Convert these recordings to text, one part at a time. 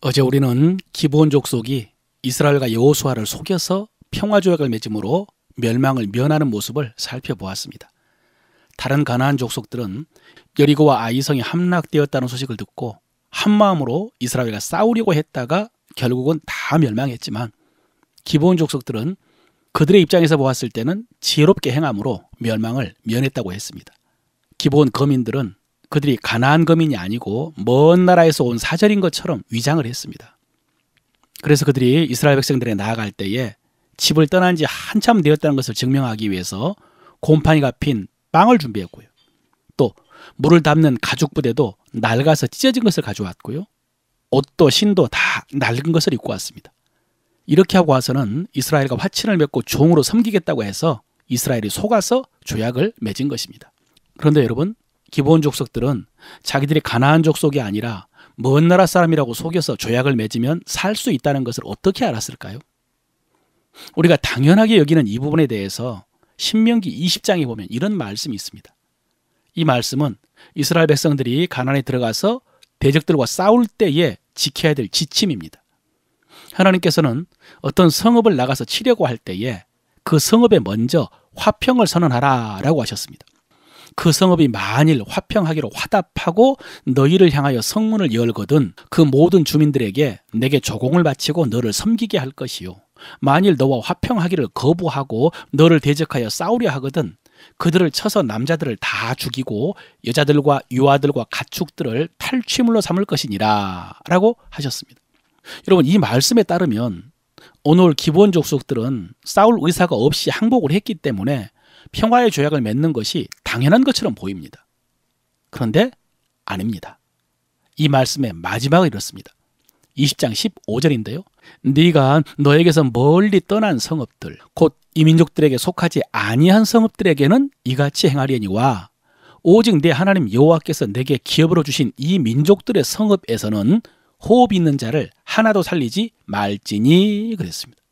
어제 우리는 기브온 족속이 이스라엘과 여호수아를 속여서 평화조약을 맺음으로 멸망을 면하는 모습을 살펴보았습니다. 다른 가나안 족속들은 여리고와 아이성이 함락되었다는 소식을 듣고 한마음으로 이스라엘과 싸우려고 했다가 결국은 다 멸망했지만, 기브온 족속들은 그들의 입장에서 보았을 때는 지혜롭게 행함으로 멸망을 면했다고 했습니다. 기브온 거민들은 그들이 가나안 거민이 아니고 먼 나라에서 온 사절인 것처럼 위장을 했습니다. 그래서 그들이 이스라엘 백성들에 나아갈 때에 집을 떠난 지 한참 되었다는 것을 증명하기 위해서 곰팡이가 핀 빵을 준비했고요. 또 물을 담는 가죽 부대도 낡아서 찢어진 것을 가져왔고요. 옷도 신도 다 낡은 것을 입고 왔습니다. 이렇게 하고 와서는 이스라엘과 화친을 맺고 종으로 섬기겠다고 해서 이스라엘이 속아서 조약을 맺은 것입니다. 그런데 여러분, 기브온 족속들은 자기들이 가나안 족속이 아니라 먼 나라 사람이라고 속여서 조약을 맺으면 살 수 있다는 것을 어떻게 알았을까요? 우리가 당연하게 여기는 이 부분에 대해서 신명기 20장에 보면 이런 말씀이 있습니다. 이 말씀은 이스라엘 백성들이 가나안에 들어가서 대적들과 싸울 때에 지켜야 될 지침입니다. 하나님께서는 어떤 성읍을 나가서 치려고 할 때에 그 성읍에 먼저 화평을 선언하라라고 하셨습니다. 그 성읍이 만일 화평하기로 화답하고 너희를 향하여 성문을 열거든 그 모든 주민들에게 내게 조공을 바치고 너를 섬기게 할 것이요, 만일 너와 화평하기를 거부하고 너를 대적하여 싸우려 하거든 그들을 쳐서 남자들을 다 죽이고 여자들과 유아들과 가축들을 탈취물로 삼을 것이니라 라고 하셨습니다. 여러분, 이 말씀에 따르면 오늘 기브온 족속들은 싸울 의사가 없이 항복을 했기 때문에 평화의 조약을 맺는 것이 당연한 것처럼 보입니다. 그런데 아닙니다. 이 말씀의 마지막은 이렇습니다. 20장 15절인데요. 네가 너에게서 멀리 떠난 성읍들, 곧 이 민족들에게 속하지 아니한 성읍들에게는 이같이 행하려니와 오직 내 하나님 여호와께서 내게 기업으로 주신 이 민족들의 성읍에서는 호흡 있는 자를 하나도 살리지 말지니 그랬습니다.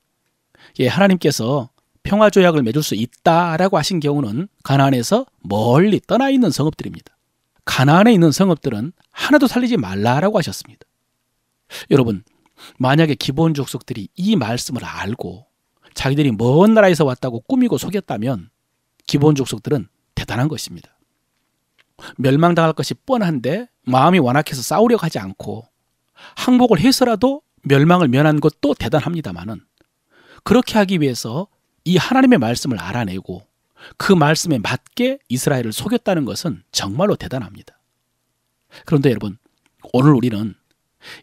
예, 하나님께서 평화조약을 맺을 수 있다라고 하신 경우는 가나안에서 멀리 떠나 있는 성읍들입니다. 가나안에 있는 성읍들은 하나도 살리지 말라라고 하셨습니다. 여러분, 만약에 기브온 족속들이 이 말씀을 알고 자기들이 먼 나라에서 왔다고 꾸미고 속였다면 기브온 족속들은 대단한 것입니다. 멸망당할 것이 뻔한데 마음이 완악해서 싸우려고 하지 않고 항복을 해서라도 멸망을 면한 것도 대단합니다만은, 그렇게 하기 위해서 이 하나님의 말씀을 알아내고 그 말씀에 맞게 이스라엘을 속였다는 것은 정말로 대단합니다. 그런데 여러분, 오늘 우리는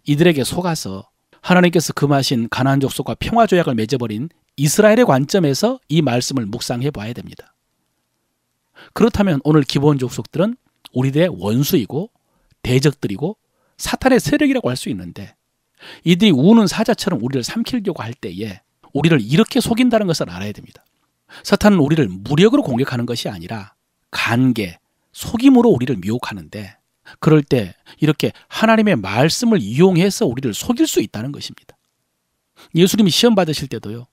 이들에게 속아서 하나님께서 금하신 가나안 족속과 평화조약을 맺어버린 이스라엘의 관점에서 이 말씀을 묵상해 봐야 됩니다. 그렇다면 오늘 기브온 족속들은 우리들의 원수이고 대적들이고 사탄의 세력이라고 할 수 있는데, 이들이 우는 사자처럼 우리를 삼키려고 할 때에 우리를 이렇게 속인다는 것을 알아야 됩니다. 사탄은 우리를 무력으로 공격하는 것이 아니라 간계, 속임으로 우리를 미혹하는데, 그럴 때 이렇게 하나님의 말씀을 이용해서 우리를 속일 수 있다는 것입니다. 예수님이 시험 받으실 때도요,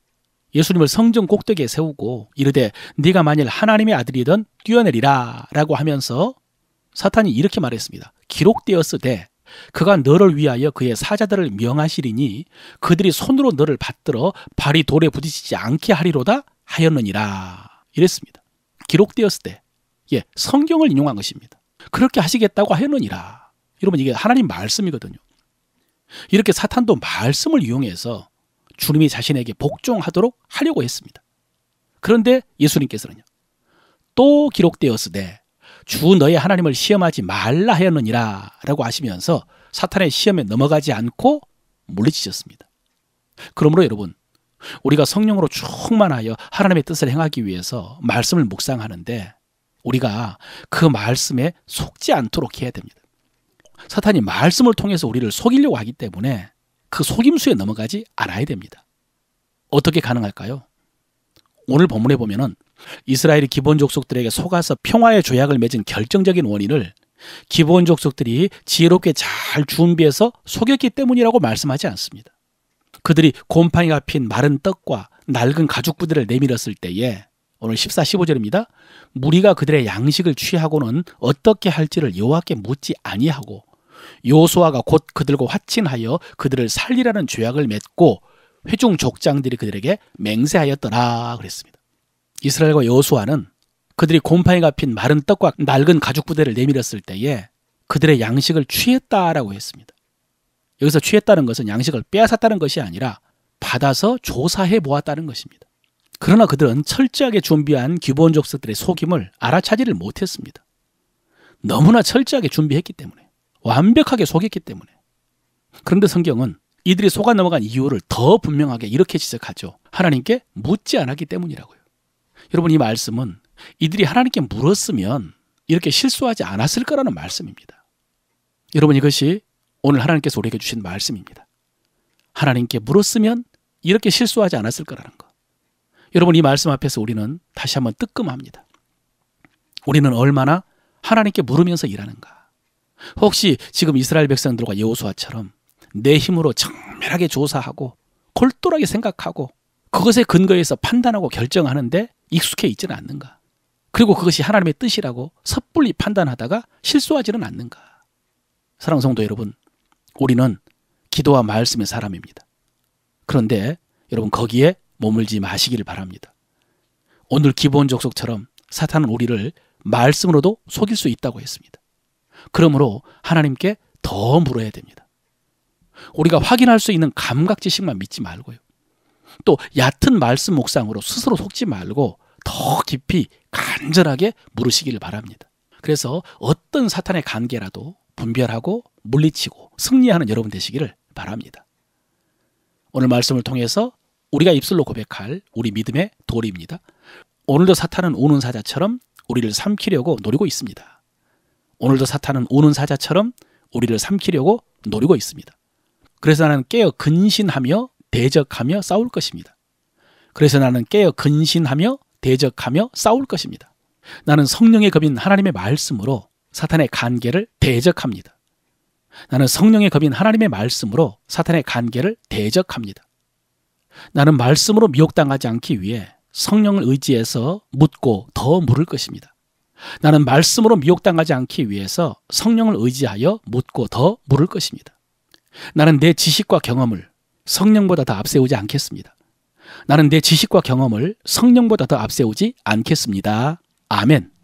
예수님을 성전 꼭대기에 세우고 이르되 네가 만일 하나님의 아들이든 뛰어내리라 라고 하면서 사탄이 이렇게 말했습니다. 기록되었으되 그가 너를 위하여 그의 사자들을 명하시리니 그들이 손으로 너를 받들어 발이 돌에 부딪히지 않게 하리로다 하였느니라 이랬습니다. 기록되었을 때, 예, 성경을 인용한 것입니다. 그렇게 하시겠다고 하였느니라. 여러분, 이게 하나님 말씀이거든요. 이렇게 사탄도 말씀을 이용해서 주님이 자신에게 복종하도록 하려고 했습니다. 그런데 예수님께서는요, 또 기록되었으되 주 너의 하나님을 시험하지 말라 하였느니라 라고 하시면서 사탄의 시험에 넘어가지 않고 물리치셨습니다. 그러므로 여러분, 우리가 성령으로 충만하여 하나님의 뜻을 행하기 위해서 말씀을 묵상하는데 우리가 그 말씀에 속지 않도록 해야 됩니다. 사탄이 말씀을 통해서 우리를 속이려고 하기 때문에 그 속임수에 넘어가지 않아야 됩니다. 어떻게 가능할까요? 오늘 본문에 보면은 이스라엘이 기브온 족속들에게 속아서 평화의 조약을 맺은 결정적인 원인을 기브온 족속들이 지혜롭게 잘 준비해서 속였기 때문이라고 말씀하지 않습니다. 그들이 곰팡이가 핀 마른 떡과 낡은 가죽 부대를 내밀었을 때에, 오늘 14, 15절입니다. 무리가 그들의 양식을 취하고는 어떻게 할지를 여호와께 묻지 아니하고 여호수아가 곧 그들과 화친하여 그들을 살리라는 죄악을 맺고 회중 족장들이 그들에게 맹세하였더라 그랬습니다. 이스라엘과 여호수아는 그들이 곰팡이가 핀 마른 떡과 낡은 가죽 부대를 내밀었을 때에 그들의 양식을 취했다라고 했습니다. 여기서 취했다는 것은 양식을 빼앗았다는 것이 아니라 받아서 조사해 보았다는 것입니다. 그러나 그들은 철저하게 준비한 기브온 족속들의 속임을 알아차지를 못했습니다. 너무나 철저하게 준비했기 때문에, 완벽하게 속였기 때문에. 그런데 성경은 이들이 속아 넘어간 이유를 더 분명하게 이렇게 지적하죠. 하나님께 묻지 않았기 때문이라고요. 여러분, 이 말씀은 이들이 하나님께 물었으면 이렇게 실수하지 않았을 거라는 말씀입니다. 여러분, 이것이 오늘 하나님께서 우리에게 주신 말씀입니다. 하나님께 물었으면 이렇게 실수하지 않았을 거라는 것. 여러분, 이 말씀 앞에서 우리는 다시 한번 뜨끔합니다. 우리는 얼마나 하나님께 물으면서 일하는가. 혹시 지금 이스라엘 백성들과 여호수아처럼 내 힘으로 정밀하게 조사하고 골똘하게 생각하고 그것에 근거해서 판단하고 결정하는데 익숙해 있지는 않는가? 그리고 그것이 하나님의 뜻이라고 섣불리 판단하다가 실수하지는 않는가? 사랑하는 성도 여러분, 우리는 기도와 말씀의 사람입니다. 그런데 여러분, 거기에 머물지 마시기를 바랍니다. 오늘 기브온 족속처럼 사탄은 우리를 말씀으로도 속일 수 있다고 했습니다. 그러므로 하나님께 더 물어야 됩니다. 우리가 확인할 수 있는 감각 지식만 믿지 말고요. 또 얕은 말씀 묵상으로 스스로 속지 말고 더 깊이 간절하게 물으시기를 바랍니다. 그래서 어떤 사탄의 관계라도 분별하고 물리치고 승리하는 여러분 되시기를 바랍니다. 오늘 말씀을 통해서 우리가 입술로 고백할 우리 믿음의 도리입니다. 오늘도 사탄은 우는 사자처럼 우리를 삼키려고 노리고 있습니다. 오늘도 사탄은 우는 사자처럼 우리를 삼키려고 노리고 있습니다. 그래서 나는 깨어 근신하며 대적하며 싸울 것입니다. 그래서 나는 깨어 근신하며 대적하며 싸울 것입니다. 나는 성령의 검인 하나님의 말씀으로 사탄의 관계를 대적합니다. 나는 성령의 검인 하나님의 말씀으로 사탄의 관계를 대적합니다. 나는 말씀으로 미혹당하지 않기 위해 성령을 의지해서 묻고 더 물을 것입니다. 나는 말씀으로 미혹당하지 않기 위해서 성령을 의지하여 묻고 더 물을 것입니다. 나는 내 지식과 경험을 성령보다 더 앞세우지 않겠습니다. 나는 내 지식과 경험을 성령보다 더 앞세우지 않겠습니다. 아멘.